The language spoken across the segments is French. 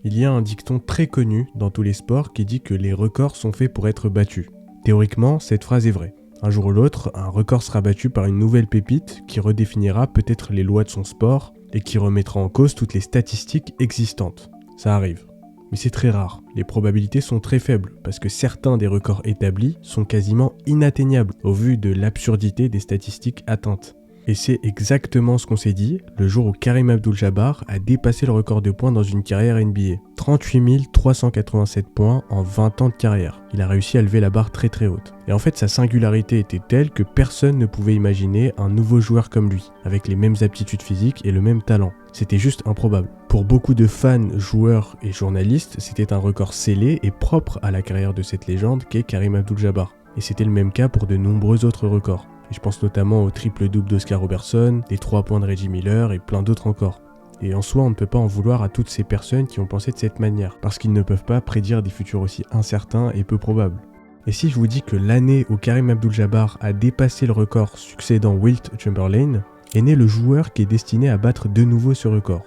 Il y a un dicton très connu dans tous les sports qui dit que les records sont faits pour être battus. Théoriquement, cette phrase est vraie. Un jour ou l'autre, un record sera battu par une nouvelle pépite qui redéfinira peut-être les lois de son sport et qui remettra en cause toutes les statistiques existantes. Ça arrive. Mais c'est très rare. Les probabilités sont très faibles parce que certains des records établis sont quasiment inatteignables au vu de l'absurdité des statistiques atteintes. Et c'est exactement ce qu'on s'est dit le jour où Kareem Abdul-Jabbar a dépassé le record de points dans une carrière NBA. 38 387 points en 20 ans de carrière. Il a réussi à lever la barre très très haute. Et en fait, sa singularité était telle que personne ne pouvait imaginer un nouveau joueur comme lui, avec les mêmes aptitudes physiques et le même talent. C'était juste improbable. Pour beaucoup de fans, joueurs et journalistes, c'était un record scellé et propre à la carrière de cette légende qu'est Kareem Abdul-Jabbar. Et c'était le même cas pour de nombreux autres records. Et je pense notamment au triple-double d'Oscar Robertson, les 3 points de Reggie Miller et plein d'autres encore. Et en soi, on ne peut pas en vouloir à toutes ces personnes qui ont pensé de cette manière, parce qu'ils ne peuvent pas prédire des futurs aussi incertains et peu probables. Et si je vous dis que l'année où Kareem Abdul-Jabbar a dépassé le record succédant Wilt Chamberlain, est né le joueur qui est destiné à battre de nouveau ce record.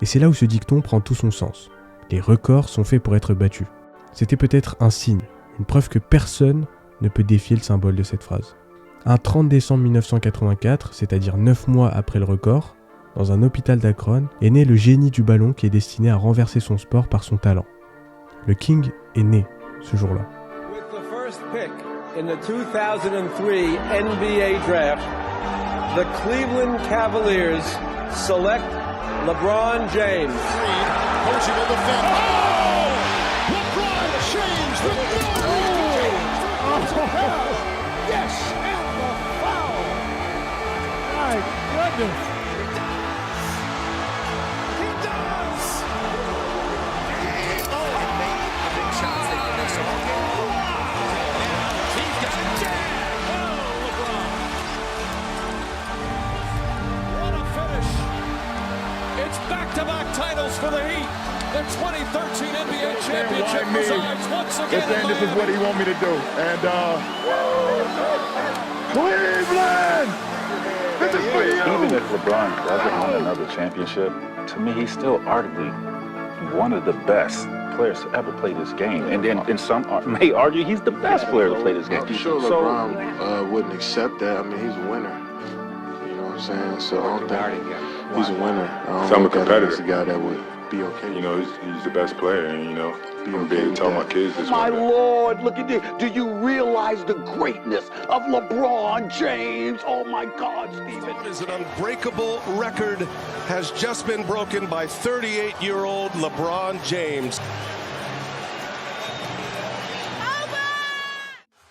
Et c'est là où ce dicton prend tout son sens. Les records sont faits pour être battus. C'était peut-être un signe, une preuve que personne ne peut défier le symbole de cette phrase. Un 30 décembre 1984, c'est-à-dire 9 mois après le record, dans un hôpital d'Akron, est né le génie du ballon qui est destiné à renverser son sport par son talent. Le King est né ce jour-là. With the first pick in the 2003 NBA draft, the Cleveland Cavaliers select LeBron James. Posing on the fence. Oh! LeBron James with no Yes, and the foul. My goodness. He does. Oh, and made the big shots that he makes all game. He's got it down. Oh, LeBron. What a finish. It's back-to-back titles for the Heat. The 2013 NBA championship resides once again. This is what he want me to do. And Cleveland! This is for you! Even if LeBron doesn't win another championship, to me he's still arguably one of the best players to ever play this game. And some may argue he's the best player to play this game. I'm sure LeBron wouldn't accept that. I mean, he's a winner. You know what I'm saying? So I don't think he's a winner. So I'm a competitor. He's a guy that would be okay. You know, he's the best player, and you know, I'm gonna be able to tell my kids this. My Lord, look at this. Do you realize the greatness of LeBron James? Oh my God, Stephen. Is an unbreakable record has just been broken by 38-year-old LeBron James.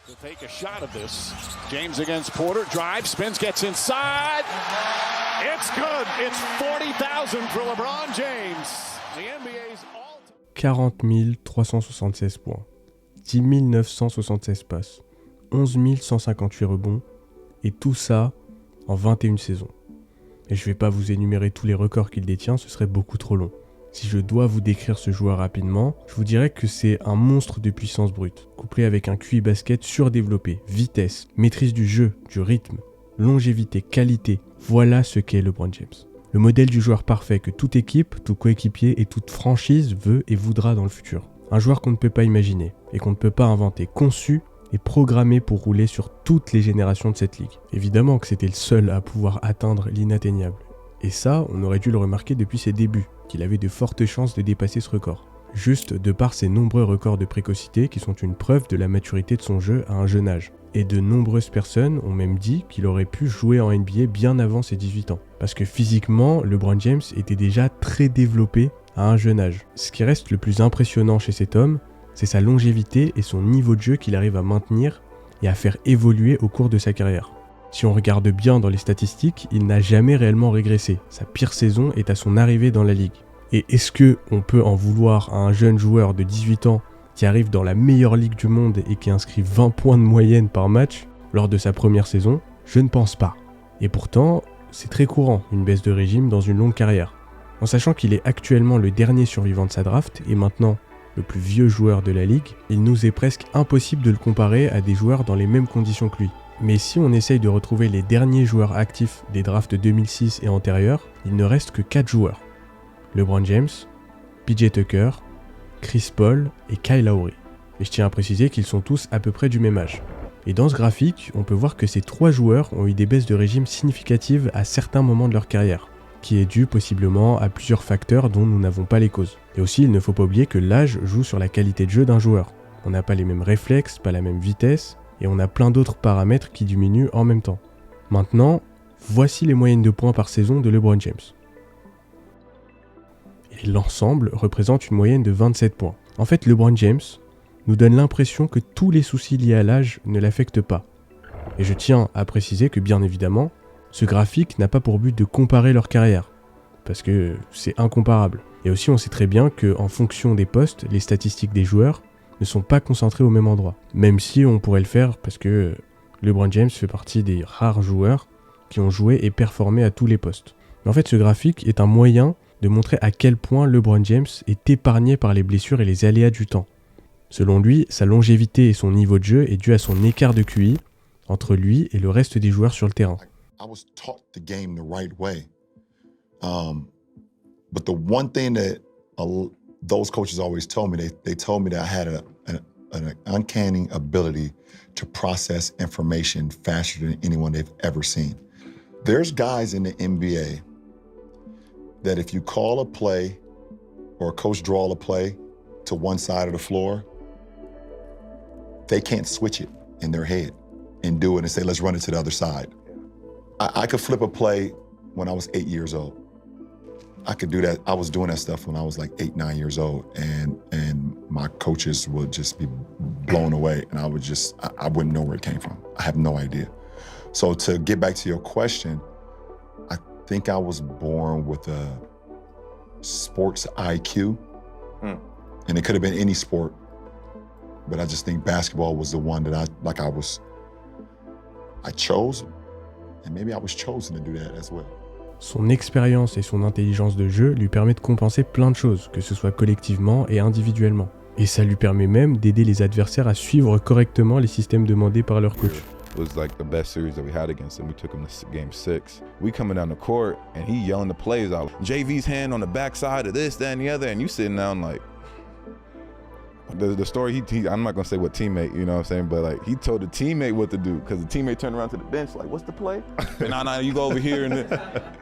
To take a shot of this. James against Porter, drive, spins, gets inside. It's good. It's 40,000 for LeBron James. The NBA's all-time 40 376 points, 10 976 passes, 11 158 rebonds, et tout ça en 21 saisons. Et je vais pas vous énumérer tous les records qu'il détient, ce serait beaucoup trop long. Si je dois vous décrire ce joueur rapidement, je vous dirais que c'est un monstre de puissance brute, couplé avec un QI basket surdéveloppé, vitesse, maîtrise du jeu, du rythme, longévité, qualité. Voilà ce qu'est LeBron James. Le modèle du joueur parfait que toute équipe, tout coéquipier et toute franchise veut et voudra dans le futur. Un joueur qu'on ne peut pas imaginer et qu'on ne peut pas inventer, conçu et programmé pour rouler sur toutes les générations de cette ligue. Évidemment que c'était le seul à pouvoir atteindre l'inatteignable. Et ça, on aurait dû le remarquer depuis ses débuts, qu'il avait de fortes chances de dépasser ce record. Juste de par ses nombreux records de précocité qui sont une preuve de la maturité de son jeu à un jeune âge. Et de nombreuses personnes ont même dit qu'il aurait pu jouer en NBA bien avant ses 18 ans. Parce que physiquement, LeBron James était déjà très développé à un jeune âge. Ce qui reste le plus impressionnant chez cet homme, c'est sa longévité et son niveau de jeu qu'il arrive à maintenir et à faire évoluer au cours de sa carrière. Si on regarde bien dans les statistiques, il n'a jamais réellement régressé. Sa pire saison est à son arrivée dans la ligue. Et est-ce qu'on peut en vouloir à un jeune joueur de 18 ans qui arrive dans la meilleure ligue du monde et qui inscrit 20 points de moyenne par match lors de sa première saison? Je ne pense pas. Et pourtant, c'est très courant, une baisse de régime dans une longue carrière. En sachant qu'il est actuellement le dernier survivant de sa draft et maintenant le plus vieux joueur de la ligue, il nous est presque impossible de le comparer à des joueurs dans les mêmes conditions que lui. Mais si on essaye de retrouver les derniers joueurs actifs des drafts 2006 et antérieurs, il ne reste que 4 joueurs. LeBron James, PJ Tucker, Chris Paul et Kyle Lowry. Et je tiens à préciser qu'ils sont tous à peu près du même âge. Et dans ce graphique, on peut voir que ces 3 joueurs ont eu des baisses de régime significatives à certains moments de leur carrière, qui est dû possiblement à plusieurs facteurs dont nous n'avons pas les causes. Et aussi, il ne faut pas oublier que l'âge joue sur la qualité de jeu d'un joueur. On n'a pas les mêmes réflexes, pas la même vitesse, et on a plein d'autres paramètres qui diminuent en même temps. Maintenant, voici les moyennes de points par saison de LeBron James. Et l'ensemble représente une moyenne de 27 points. En fait, LeBron James nous donne l'impression que tous les soucis liés à l'âge ne l'affectent pas. Et je tiens à préciser que bien évidemment, ce graphique n'a pas pour but de comparer leur carrière, parce que c'est incomparable. Et aussi on sait très bien qu'en fonction des postes, les statistiques des joueurs ne sont pas concentrées au même endroit. Même si on pourrait le faire parce que LeBron James fait partie des rares joueurs qui ont joué et performé à tous les postes. Mais en fait ce graphique est un moyen de montrer à quel point LeBron James est épargné par les blessures et les aléas du temps. Selon lui, sa longévité et son niveau de jeu est dû à son écart de QI entre lui et le reste des joueurs sur le terrain. I was taught the game the right way. But the one thing that those coaches always told me, they told me that I had an uncanny ability to process information faster than anyone they've ever seen. There's guys in the NBA that if you call a play or a coach draw a play to one side of the floor, they can't switch it in their head and do it and say, let's run it to the other side. I could flip a play when I was 8 years old. I could do that. I was doing that stuff when I was like 8, 9 years old. And my coaches would just be blown away. And I wouldn't know where it came from. I have no idea. So to get back to your question, I think I was born with a sports IQ. And it could have been any sport. But I just think basketball was the one that I chose. And maybe I was chosen to do that as well. Son expérience et son intelligence de jeu lui permet de compenser plein de choses, que ce soit collectivement et individuellement. Et ça lui permet même d'aider les adversaires à suivre correctement les systèmes demandés par leur coach. It was like the best series that we had against him. We took him to game 6. We coming down the court and he yelling the plays out. JV's hand on the backside of this, that, and the other, and you sitting down like, the story, I'm not going to say what teammate, you know what I'm saying, but like he told the teammate what to do because the teammate turned around to the bench like, what's the play? And now you go over here and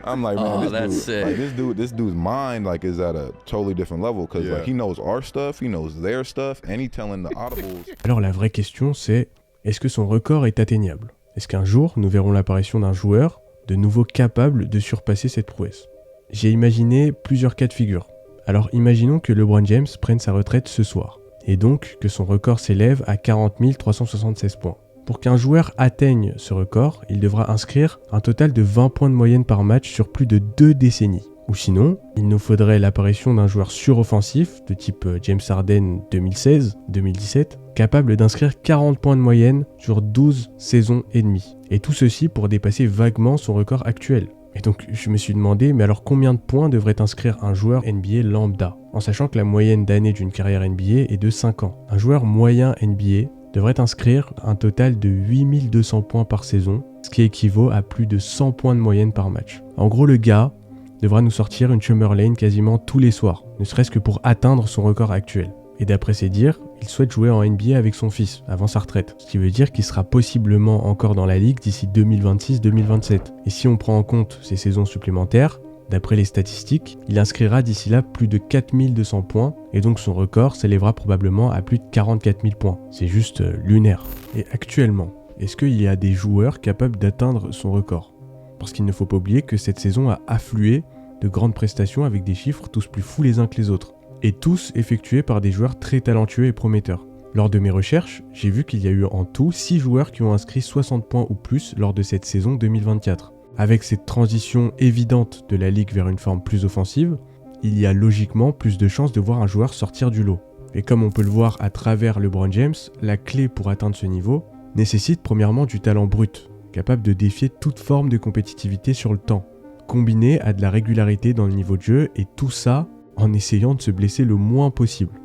I'm like, man, this dude's mind like is at a totally different level because like he knows our stuff, he knows their stuff, and he telling the audibles. Alors la vraie question c'est, est-ce que son record est atteignable? Est-ce qu'un jour nous verrons l'apparition d'un joueur de nouveau capable de surpasser cette prouesse? J'ai imaginé plusieurs cas de figure. Alors imaginons que LeBron James prenne sa retraite ce soir. Et donc que son record s'élève à 40 376 points. Pour qu'un joueur atteigne ce record, il devra inscrire un total de 20 points de moyenne par match sur plus de 2 décennies. Ou sinon, il nous faudrait l'apparition d'un joueur suroffensif de type James Harden 2016-2017, capable d'inscrire 40 points de moyenne sur 12 saisons et demie. Et tout ceci pour dépasser vaguement son record actuel. Et donc je me suis demandé, mais alors combien de points devrait inscrire un joueur NBA lambda? En sachant que la moyenne d'années d'une carrière NBA est de 5 ans. Un joueur moyen NBA devrait inscrire un total de 8200 points par saison, ce qui équivaut à plus de 100 points de moyenne par match. En gros, le gars devra nous sortir une Chamberlain quasiment tous les soirs, ne serait-ce que pour atteindre son record actuel. Et d'après ses dires, il souhaite jouer en NBA avec son fils, avant sa retraite. Ce qui veut dire qu'il sera possiblement encore dans la ligue d'ici 2026-2027. Et si on prend en compte ses saisons supplémentaires, d'après les statistiques, il inscrira d'ici là plus de 4200 points, et donc son record s'élèvera probablement à plus de 44 000 points. C'est juste lunaire. Et actuellement, est-ce qu'il y a des joueurs capables d'atteindre son record? Parce qu'il ne faut pas oublier que cette saison a afflué de grandes prestations avec des chiffres tous plus fous les uns que les autres. Et tous effectués par des joueurs très talentueux et prometteurs. Lors de mes recherches, j'ai vu qu'il y a eu en tout 6 joueurs qui ont inscrit 60 points ou plus lors de cette saison 2024. Avec cette transition évidente de la ligue vers une forme plus offensive, il y a logiquement plus de chances de voir un joueur sortir du lot. Et comme on peut le voir à travers LeBron James, la clé pour atteindre ce niveau nécessite premièrement du talent brut, capable de défier toute forme de compétitivité sur le temps, combiné à de la régularité dans le niveau de jeu, et tout ça en essayant de se blesser le moins possible.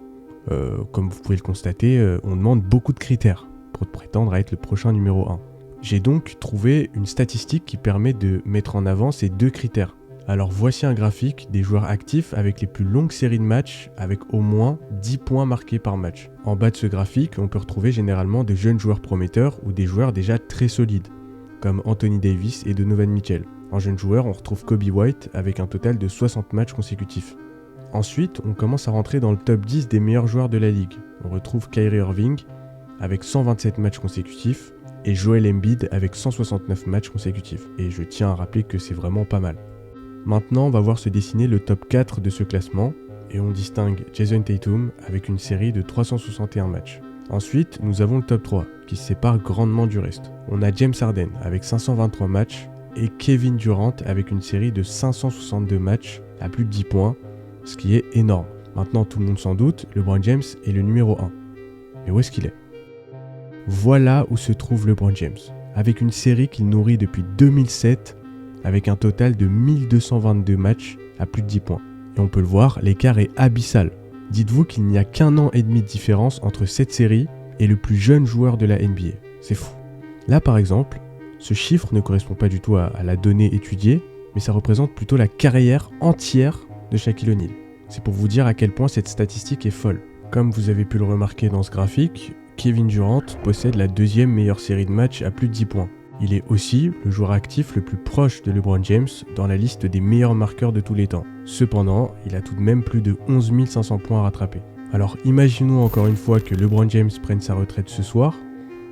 Comme vous pouvez le constater, on demande beaucoup de critères pour prétendre à être le prochain numéro 1. J'ai donc trouvé une statistique qui permet de mettre en avant ces 2 critères. Alors voici un graphique des joueurs actifs avec les plus longues séries de matchs avec au moins 10 points marqués par match. En bas de ce graphique, on peut retrouver généralement des jeunes joueurs prometteurs ou des joueurs déjà très solides, comme Anthony Davis et Donovan Mitchell. En jeunes joueurs, on retrouve Kobe White avec un total de 60 matchs consécutifs. Ensuite, on commence à rentrer dans le top 10 des meilleurs joueurs de la ligue. On retrouve Kyrie Irving avec 127 matchs consécutifs et Joel Embiid avec 169 matchs consécutifs. Et je tiens à rappeler que c'est vraiment pas mal. Maintenant, on va voir se dessiner le top 4 de ce classement et on distingue Jason Tatum avec une série de 361 matchs. Ensuite, nous avons le top 3 qui se sépare grandement du reste. On a James Harden avec 523 matchs et Kevin Durant avec une série de 562 matchs à plus de 10 points, ce qui est énorme. Maintenant, tout le monde s'en doute, LeBron James est le numéro 1. Mais où est-ce qu'il est ? Voilà où se trouve LeBron James, avec une série qu'il nourrit depuis 2007, avec un total de 1222 matchs à plus de 10 points. Et on peut le voir, l'écart est abyssal. Dites-vous qu'il n'y a qu'1 an et demi de différence entre cette série et le plus jeune joueur de la NBA. C'est fou. Là par exemple, ce chiffre ne correspond pas du tout à la donnée étudiée, mais ça représente plutôt la carrière entière de Shaquille O'Neal. C'est pour vous dire à quel point cette statistique est folle. Comme vous avez pu le remarquer dans ce graphique, Kevin Durant possède la deuxième meilleure série de matchs à plus de 10 points. Il est aussi le joueur actif le plus proche de LeBron James dans la liste des meilleurs marqueurs de tous les temps. Cependant, il a tout de même plus de 11 500 points à rattraper. Alors imaginons encore une fois que LeBron James prenne sa retraite ce soir.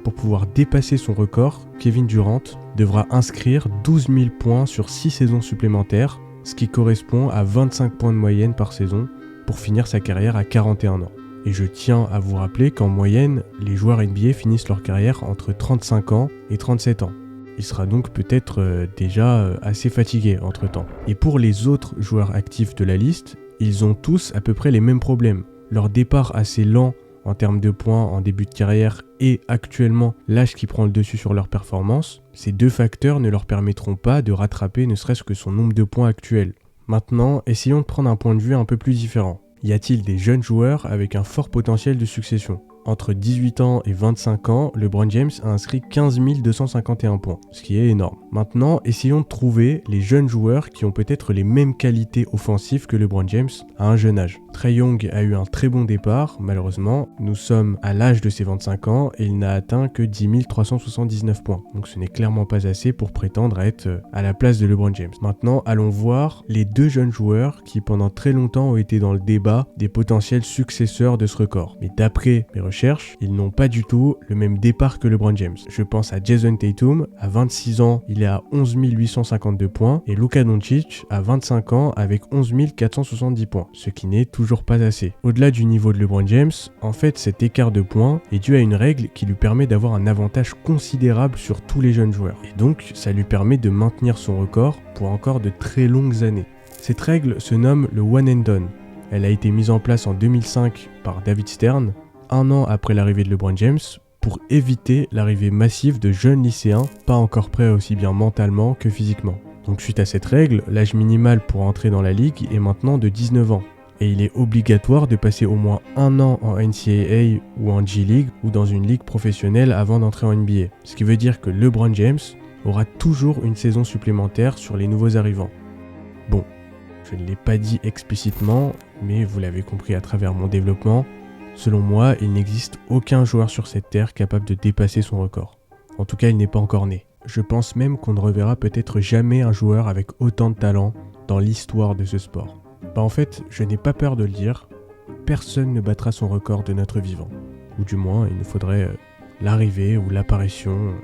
Pour pouvoir dépasser son record, Kevin Durant devra inscrire 12 000 points sur 6 saisons supplémentaires, ce qui correspond à 25 points de moyenne par saison pour finir sa carrière à 41 ans. Et je tiens à vous rappeler qu'en moyenne, les joueurs NBA finissent leur carrière entre 35 ans et 37 ans. Il sera donc peut-être déjà assez fatigué entre-temps. Et pour les autres joueurs actifs de la liste, ils ont tous à peu près les mêmes problèmes. Leur départ assez lent en termes de points en début de carrière et actuellement l'âge qui prend le dessus sur leur performance, ces deux facteurs ne leur permettront pas de rattraper ne serait-ce que son nombre de points actuel. Maintenant, essayons de prendre un point de vue un peu plus différent. Y a-t-il des jeunes joueurs avec un fort potentiel de succession ? Entre 18 ans et 25 ans, LeBron James a inscrit 15 251 points, ce qui est énorme. Maintenant, essayons de trouver les jeunes joueurs qui ont peut-être les mêmes qualités offensives que LeBron James à un jeune âge. Trae Young a eu un très bon départ, malheureusement, nous sommes à l'âge de ses 25 ans et il n'a atteint que 10 379 points. Donc ce n'est clairement pas assez pour prétendre à être à la place de LeBron James. Maintenant, allons voir les deux jeunes joueurs qui pendant très longtemps ont été dans le débat des potentiels successeurs de ce record. Mais d'après mes recherches, ils n'ont pas du tout le même départ que LeBron James. Je pense à Jason Tatum, à 26 ans, il est à 11 852 points et Luka Doncic à 25 ans avec 11 470 points, ce qui n'est toujours pas assez. Au-delà du niveau de LeBron James, en fait cet écart de points est dû à une règle qui lui permet d'avoir un avantage considérable sur tous les jeunes joueurs. Et donc ça lui permet de maintenir son record pour encore de très longues années. Cette règle se nomme le one and done. Elle a été mise en place en 2005 par David Stern, un an après l'arrivée de LeBron James, pour éviter l'arrivée massive de jeunes lycéens pas encore prêts aussi bien mentalement que physiquement. Donc suite à cette règle, l'âge minimal pour entrer dans la ligue est maintenant de 19 ans. Et il est obligatoire de passer au moins un an en NCAA ou en G-League ou dans une ligue professionnelle avant d'entrer en NBA. Ce qui veut dire que LeBron James aura toujours une saison supplémentaire sur les nouveaux arrivants. Bon, je ne l'ai pas dit explicitement, mais vous l'avez compris à travers mon développement. Selon moi, il n'existe aucun joueur sur cette terre capable de dépasser son record. En tout cas, il n'est pas encore né. Je pense même qu'on ne reverra peut-être jamais un joueur avec autant de talent dans l'histoire de ce sport. En fait, je n'ai pas peur de le dire, personne ne battra son record de notre vivant. Ou du moins, il nous faudrait l'arrivée ou l'apparition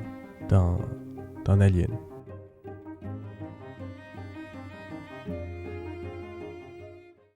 d'un alien.